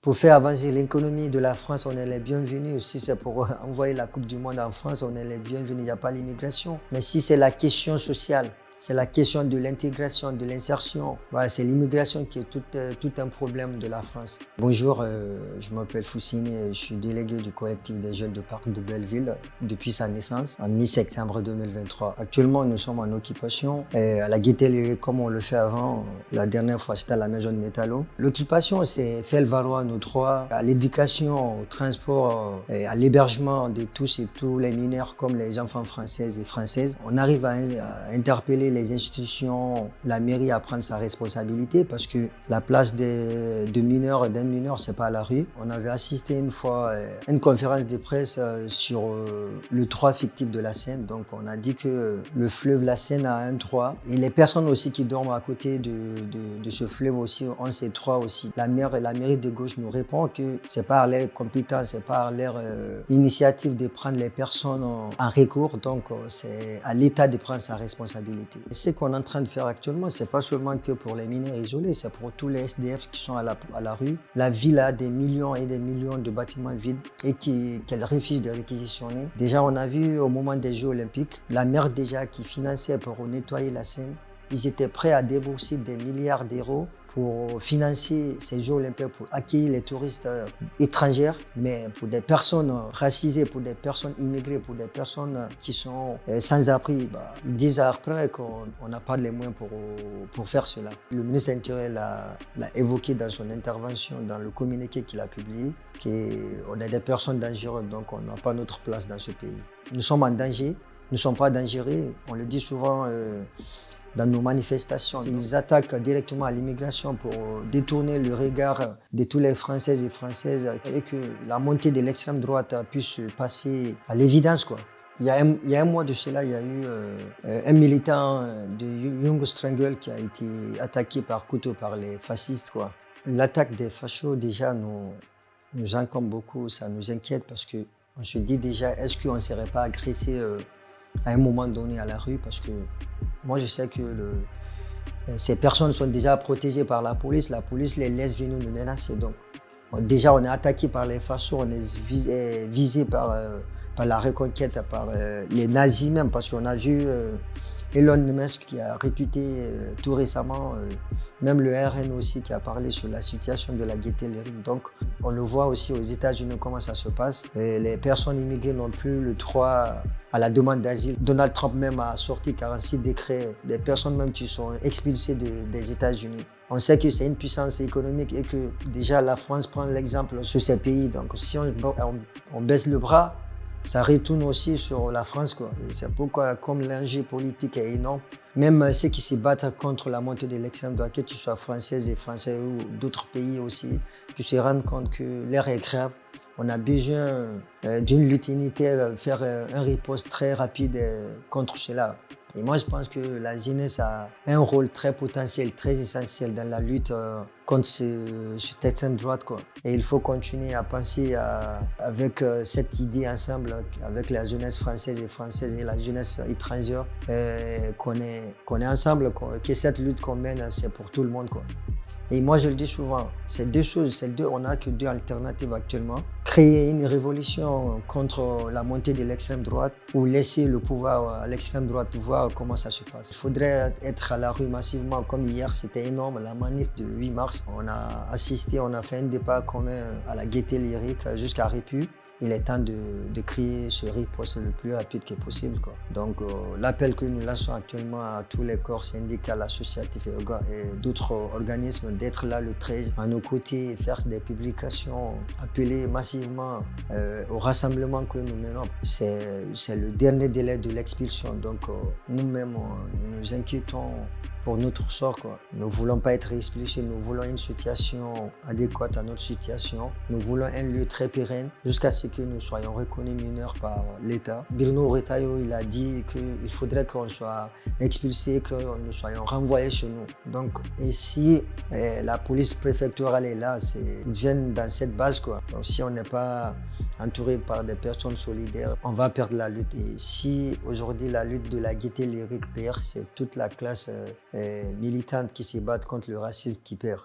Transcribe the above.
Pour faire avancer l'économie de la France, on est les bienvenus. Si c'est pour envoyer la Coupe du Monde en France, on est les bienvenus. Il n'y a pas l'immigration. Mais si c'est la question sociale, c'est la question de l'intégration, de l'insertion. Voilà, c'est l'immigration qui est tout un problème de la France. Bonjour, je m'appelle Foussine, je suis délégué du collectif des jeunes de Parc de Belleville depuis sa naissance, en mi-septembre 2023. Actuellement, nous sommes en occupation à la Gaîté Lyrique comme on le fait avant. La dernière fois, c'était à la maison de Métallo. L'occupation, c'est faire valoir nos droits à l'éducation, au transport, à l'hébergement de tous et tous les mineurs comme les enfants français et françaises. On arrive à interpeller les institutions, la mairie à prendre sa responsabilité parce que la place d'un mineur, c'est pas à la rue. On avait assisté une fois à une conférence de presse sur le droit fictif de la Seine. Donc on a dit que le fleuve la Seine a un droit et les personnes aussi qui dorment à côté de ce fleuve aussi ont ces droits aussi. La mairie de gauche nous répond que c'est pas à leur compétence, c'est pas à leur initiative de prendre les personnes en recours. Donc c'est à l'État de prendre sa responsabilité. Ce qu'on est en train de faire actuellement, c'est pas seulement que pour les mineurs isolés, c'est pour tous les SDF qui sont à la rue. La ville a des millions et des millions de bâtiments vides et qu'elle refuse de réquisitionner. Déjà, on a vu au moment des Jeux Olympiques, la maire déjà qui finançait pour nettoyer la Seine, ils étaient prêts à débourser des milliards d'euros pour financer ces Jeux Olympiques, pour accueillir les touristes étrangers, mais pour des personnes racisées, pour des personnes immigrées, pour des personnes qui sont sans abri, ils disent après qu'on n'a pas les moyens pour faire cela. Le ministre de l'Intérieur l'a évoqué dans son intervention, dans le communiqué qu'il a publié, qu'on est des personnes dangereuses, donc on n'a pas notre place dans ce pays. Nous sommes en danger, nous ne sommes pas dangereux, on le dit souvent dans nos manifestations. Ils attaquent directement à l'immigration pour détourner le regard de tous les Français et Françaises et que la montée de l'extrême droite puisse passer à l'évidence, quoi. Il y a un mois de cela, il y a eu un militant de Young Strangle qui a été attaqué par couteau par les fascistes, quoi. L'attaque des fachos, déjà, nous encombre beaucoup, ça nous inquiète parce qu'on se dit déjà, est-ce qu'on ne serait pas agressé à un moment donné à la rue parce que moi je sais que ces personnes sont déjà protégées par la police les laisse venir nous menacer. Donc déjà on est attaqué par les fachos, on est visé par la reconquête, par les nazis même parce qu'on a vu Elon Musk qui a retweeté tout récemment, même le RN aussi qui a parlé sur la situation de la Gaîté Lyrique. Donc on le voit aussi aux États-Unis comment ça se passe. Et les personnes immigrées n'ont plus le droit à la demande d'asile. Donald Trump même a sorti 46 décrets des personnes même qui sont expulsées des États-Unis. On sait que c'est une puissance économique et que déjà la France prend l'exemple sur ces pays. Donc si on baisse le bras, ça retourne aussi sur la France, quoi. Et c'est pourquoi, comme l'enjeu politique est énorme, même ceux qui se battent contre la montée de l'extrême droite, que tu sois française et français ou d'autres pays aussi, qui se rendent compte que l'air est grave. On a besoin d'une lutte unitaire, faire un riposte très rapide contre cela. Et moi, je pense que la jeunesse a un rôle très potentiel, très essentiel dans la lutte contre cette extrême droite, quoi. Et il faut continuer à penser avec cette idée ensemble, avec la jeunesse française et la jeunesse étrangère, qu'on est ensemble, que cette lutte qu'on mène, c'est pour tout le monde, quoi. Et moi, je le dis souvent, c'est deux choses, on n'a que deux alternatives actuellement. Créer une révolution contre la montée de l'extrême droite ou laisser le pouvoir à l'extrême droite, voir comment ça se passe. Il faudrait être à la rue massivement, comme hier, c'était énorme, la manif de 8 mars. On a assisté, on a fait un départ commun à la Gaîté Lyrique jusqu'à Répu. Il est temps de créer ce riposte le plus rapide que possible, quoi. Donc l'appel que nous lançons actuellement à tous les corps syndicaux, associatifs et d'autres organismes d'être là le 13 à nos côtés et faire des publications, appeler massivement au rassemblement que nous menons. C'est le dernier délai de l'expulsion. Donc nous-mêmes, nous inquiétons pour notre sort, quoi. Nous ne voulons pas être expulsés, nous voulons une situation adéquate à notre situation. Nous voulons un lieu très pérenne jusqu'à ce que nous soyons reconnus mineurs par l'État. Bruno Retailleau, il a dit qu'il faudrait qu'on soit expulsés, que nous soyons renvoyés chez nous. Donc ici, la police préfectorale est là, ils viennent dans cette base, quoi. Donc si on n'est pas entouré par des personnes solidaires, on va perdre la lutte. Et si aujourd'hui la lutte de la Gaîté Lyrique perd, c'est toute la classe militante qui se bat contre le racisme qui perd.